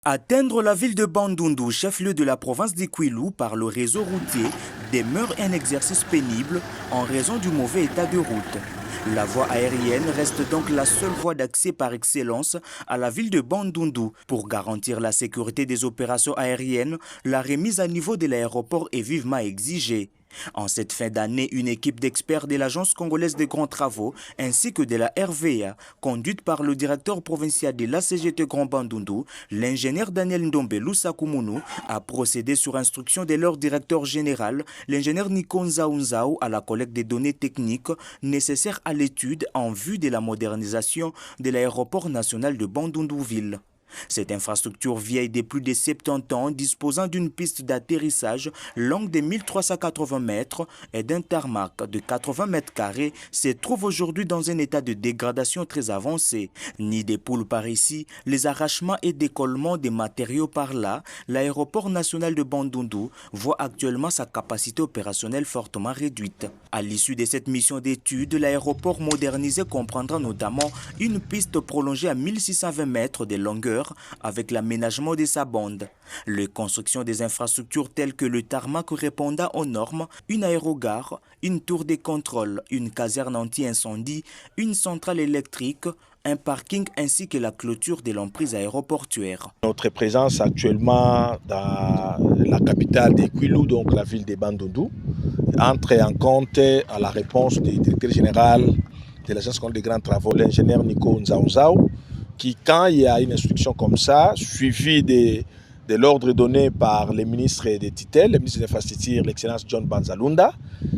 Atteindre la ville de Bandundu, chef-lieu de la province des Kwilu, par le réseau routier demeure un exercice pénible en raison du mauvais état de route. La voie aérienne reste donc la seule voie d'accès par excellence à la ville de Bandundu. Pour garantir la sécurité des opérations aériennes, la remise à niveau de l'aéroport est vivement exigée. En cette fin d'année, une équipe d'experts de l'Agence congolaise des grands travaux ainsi que de la RVA, conduite par le directeur provincial de l'ACGT Grand Bandundu, l'ingénieur Daniel Ndombe Lusakumunu, a procédé sur instruction de leur directeur général, l'ingénieur Nikon Nzaounzao, à la collecte des données techniques nécessaires à l'étude en vue de la modernisation de l'aéroport national de Bandundu-Ville. Cette infrastructure vieille de plus de 70 ans, disposant d'une piste d'atterrissage longue de 1380 mètres et d'un tarmac de 80 mètres carrés, se trouve aujourd'hui dans un état de dégradation très avancé. Ni des poules par ici, les arrachements et décollements des matériaux par là, l'aéroport national de Bandundu voit actuellement sa capacité opérationnelle fortement réduite. À l'issue de cette mission d'étude, l'aéroport modernisé comprendra notamment une piste prolongée à 1620 mètres de longueur avec l'aménagement de sa bande. Les constructions des infrastructures telles que le tarmac répondant aux normes, une aérogare, une tour de contrôle, une caserne anti-incendie, une centrale électrique, un parking ainsi que la clôture de l'emprise aéroportuaire. Notre présence actuellement dans la capitale des Kwilu, donc la ville de Bandundu, entre en compte à la réponse du directeur général de l'Agence congolaise des grands travaux, l'ingénieur Nikon Nzaounzao, qui, quand il y a une instruction comme ça, suivie de l'ordre donné par le ministre des tutelles, le ministre des Infrastructures, l'excellence John Banzalunda,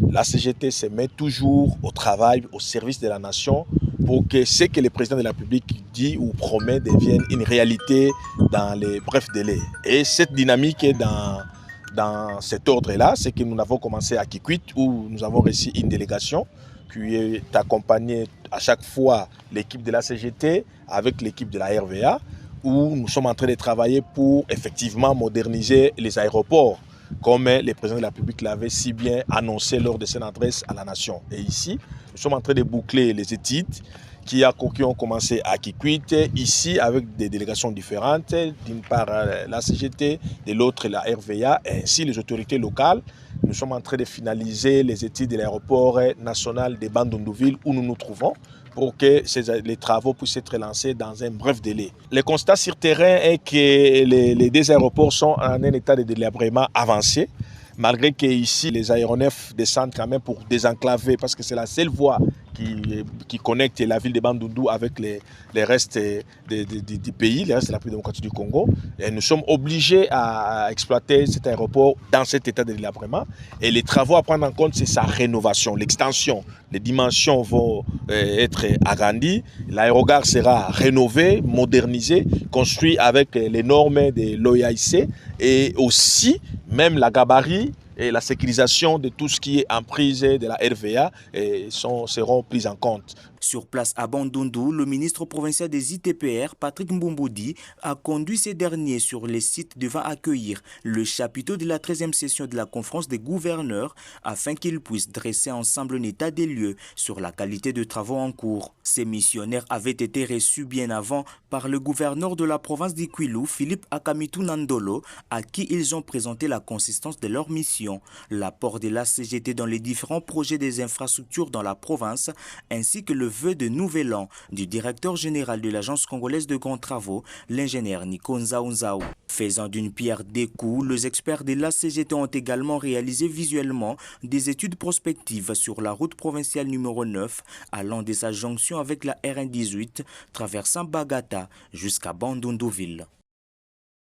la CGT se met toujours au travail, au service de la nation, pour que ce que le président de la République dit ou promet devienne une réalité dans les brefs délais. Et cette dynamique est dans cet ordre-là, c'est que nous avons commencé à Kikwit, où nous avons reçu une délégation qui est accompagnée à chaque fois l'équipe de la CGT avec l'équipe de la RVA, où nous sommes en train de travailler pour effectivement moderniser les aéroports, comme le président de la République l'avait si bien annoncé lors de son adresse à la nation. Et ici, nous sommes en train de boucler les études qui ont commencé à Kikwit, ici avec des délégations différentes, d'une part la CGT, de l'autre la RVA, et ainsi les autorités locales. Nous sommes en train de finaliser les études de l'aéroport national de Bandundu-Ville où nous nous trouvons pour que les travaux puissent être lancés dans un bref délai. Le constat sur terrain est que les deux aéroports sont en un état de délabrement avancé, malgré que ici les aéronefs descendent quand même pour désenclaver, parce que c'est la seule voie qui connecte la ville de Bandundu avec les restes du pays, les restes de la République démocratique du Congo. Et nous sommes obligés à exploiter cet aéroport dans cet état de délabrement. Et les travaux à prendre en compte, c'est sa rénovation, l'extension. Les dimensions vont être agrandies. L'aérogare sera rénové, modernisé, construit avec les normes de l'OIAC et aussi même la gabarit et la sécurisation de tout ce qui est emprise de la RVA seront prises en compte. Sur place à Bandundu, le ministre provincial des ITPR, Patrick Mboumoudi, a conduit ces derniers sur les sites devant accueillir le chapiteau de la 13e session de la conférence des gouverneurs afin qu'ils puissent dresser ensemble un état des lieux sur la qualité de travaux en cours. Ces missionnaires avaient été reçus bien avant par le gouverneur de la province d'Ikwilu, Philippe Akamitu Nandolo, à qui ils ont présenté la consistance de leur mission, l'apport de la CGT dans les différents projets des infrastructures dans la province, ainsi que le vœu de nouvel an du directeur général de l'Agence congolaise de grands travaux, l'ingénieur Nikon Nzaounzao. Faisant d'une pierre deux coups, les experts de la CGT ont également réalisé visuellement des études prospectives sur la route provinciale numéro 9 allant de sa jonction avec la RN18, traversant Bagata jusqu'à Bandundu-Ville.